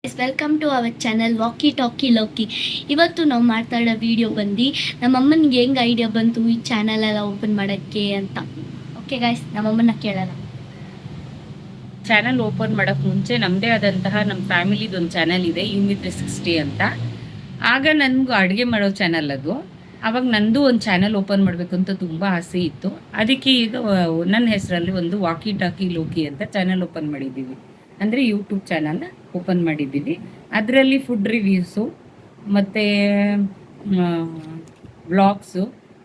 Welcome to our channel walkie talkie ಲೋಕಿ. ಇವತ್ತು ನಾವು ಮಾಡ್ತಾ ಇರೋ ವಿಡಿಯೋ ಬಂದು ನಮ್ಮಮ್ಮನಿಗೆ ಹೆಂಗೆ ಐಡಿಯಾ ಬಂತು ಈ ಚಾನಲ್ ಎಲ್ಲ ಓಪನ್ ಮಾಡೋಕ್ಕೆ ಅಂತ. ಓಕೆ ಗಾಯ್ಸ್, ನಮ್ಮಮ್ಮನ ಕೇಳೋಣ. ಚಾನಲ್ ಓಪನ್ ಮಾಡೋಕ್ಕೆ ಮುಂಚೆ ನಮ್ಮದೇ ಆದಂತಹ ನಮ್ಮ ಫ್ಯಾಮಿಲಿದೊಂದು ಚಾನಲ್ ಇದೆ, ಯುಮಿ 360 ಅಂತ. ಆಗ ನನಗೂ ಅಡುಗೆ ಮಾಡೋ ಚಾನಲ್ ಅದು. ಆವಾಗ ನಂದು ಒಂದು ಚಾನಲ್ ಓಪನ್ ಮಾಡಬೇಕು ಅಂತ ತುಂಬ ಆಸೆ ಇತ್ತು. ಅದಕ್ಕೆ ಈಗ ನನ್ನ ಹೆಸರಲ್ಲಿ ಒಂದು ವಾಕಿ ಟಾಕಿ ಲೋಕಿ ಅಂತ ಚಾನಲ್ ಓಪನ್ ಮಾಡಿದ್ದೀವಿ. ಅಂದರೆ ಯೂಟ್ಯೂಬ್ ಚಾನಲ್ನ ಓಪನ್ ಮಾಡಿದ್ದೀವಿ. ಅದರಲ್ಲಿ ಫುಡ್ ರಿವ್ಯೂಸು ಮತ್ತು ವ್ಲಾಗ್ಸು,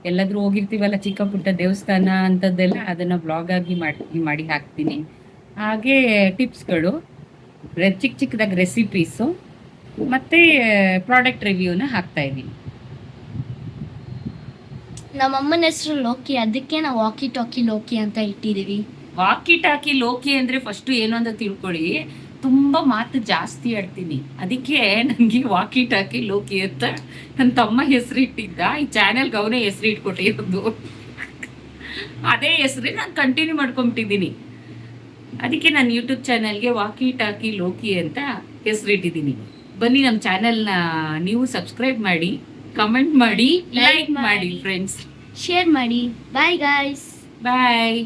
ಎಲ್ಲಾದರೂ ಹೋಗಿರ್ತೀವಲ್ಲ ಚಿಕ್ಕ ಪುಟ್ಟ ದೇವಸ್ಥಾನ ಅಂಥದ್ದೆಲ್ಲ, ಅದನ್ನು ವ್ಲಾಗಾಗಿ ಮಾಡಿ ಹಾಕ್ತೀನಿ. ಹಾಗೆ ಟಿಪ್ಸ್ಗಳು, ಚಿಕ್ಕ ಚಿಕ್ಕದಾಗಿ ರೆಸಿಪೀಸು ಮತ್ತು ಪ್ರಾಡಕ್ಟ್ ರಿವ್ಯೂನ ಹಾಕ್ತಾಯಿದ್ದೀನಿ. ನಮ್ಮಮ್ಮನ ಹೆಸರು ಲೋಕಿ, ಅದಕ್ಕೆ ನಾವು ವಾಕಿ ಟಾಕಿ ಲೋಕಿ ಅಂತ ಇಟ್ಟಿದ್ದೀವಿ. ವಾಕಿ ಟಾಕಿ ಲೋಕಿ ಅಂದರೆ ಫಸ್ಟು ಏನು ಅಂತ ತಿಳ್ಕೊಳ್ಳಿ, ತುಂಬ ಮಾತು ಜಾಸ್ತಿ ಆಡ್ತೀನಿ. ಅದಕ್ಕೆ ನನಗೆ ವಾಕಿ ಟಾಕಿ ಲೋಕಿ ಅಂತ ನನ್ನ ತಮ್ಮ ಹೆಸರು ಇಟ್ಟಿದ್ದ. ಈ ಚಾನೆಲ್ಗೆ ಅವನೇ ಹೆಸರು ಇಟ್ಕೊಟ್ಟಿರೋದು. ಅದೇ ಹೆಸರೇ ನಾನು ಕಂಟಿನ್ಯೂ ಮಾಡ್ಕೊಂಬಿಟ್ಟಿದ್ದೀನಿ. ಅದಕ್ಕೆ ನಾನು ಯೂಟ್ಯೂಬ್ ಚಾನಲ್ಗೆ ವಾಕಿ ಟಾಕಿ ಲೋಕಿ ಅಂತ ಹೆಸರಿಟ್ಟಿದ್ದೀನಿ. ಬನ್ನಿ ನಮ್ಮ ಚಾನೆಲ್ನ ನೀವು ಸಬ್ಸ್ಕ್ರೈಬ್ ಮಾಡಿ, ಕಮೆಂಟ್ ಮಾಡಿ, ಲೈಕ್ ಮಾಡಿ ಫ್ರೆಂಡ್ಸ್, ಶೇರ್ ಮಾಡಿ. Bye guys. ಬಾಯ್.